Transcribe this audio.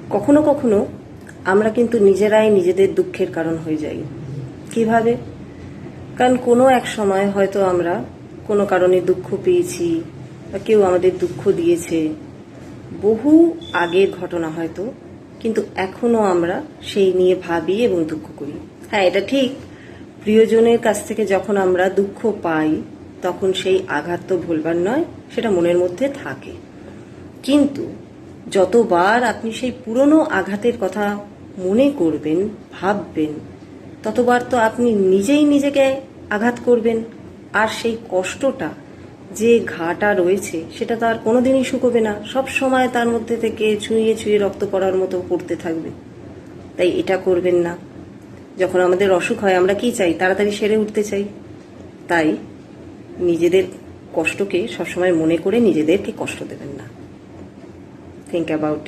কখনো কখনো আমরা কিন্তু নিজেরাই নিজেদের দুঃখের কারণ হয়ে যাই। কিভাবে? কারণ কোনো এক সময় হয়তো আমরা কোনো কারণে দুঃখ পেয়েছি বা কেউ আমাদের দুঃখ দিয়েছে, বহু আগের ঘটনা হয়তো, কিন্তু এখনো আমরা সেই নিয়ে ভাবি এবং দুঃখ করি। হ্যাঁ, এটা ঠিক, প্রিয়জনের কাছ থেকে যখন আমরা দুঃখ পাই তখন সেই আঘাত তো ভুলবার নয়, সেটা মনের মধ্যে থাকে। কিন্তু যতবার আপনি সেই পুরনো আঘাতের কথা মনে করবেন, ভাববেন, ততবার তো আপনি নিজেই নিজেকে আঘাত করবেন। আর সেই কষ্টটা, যে ঘাটা রয়েছে, সেটা তো আর কোনোদিনই শুকোবে না, সব সময় তার মধ্যে থেকে ছুঁয়ে ছুঁয়ে রক্ত পড়ার মতো পড়তে থাকবে। তাই এটা করবেন না। যখন আমাদের অসুখ হয় আমরা কি চাই? তাড়াতাড়ি সেরে উঠতে চাই। তাই নিজেদের কষ্টকে সবসময় মনে করে নিজেদেরকে কষ্ট দেবেন না। Think about it.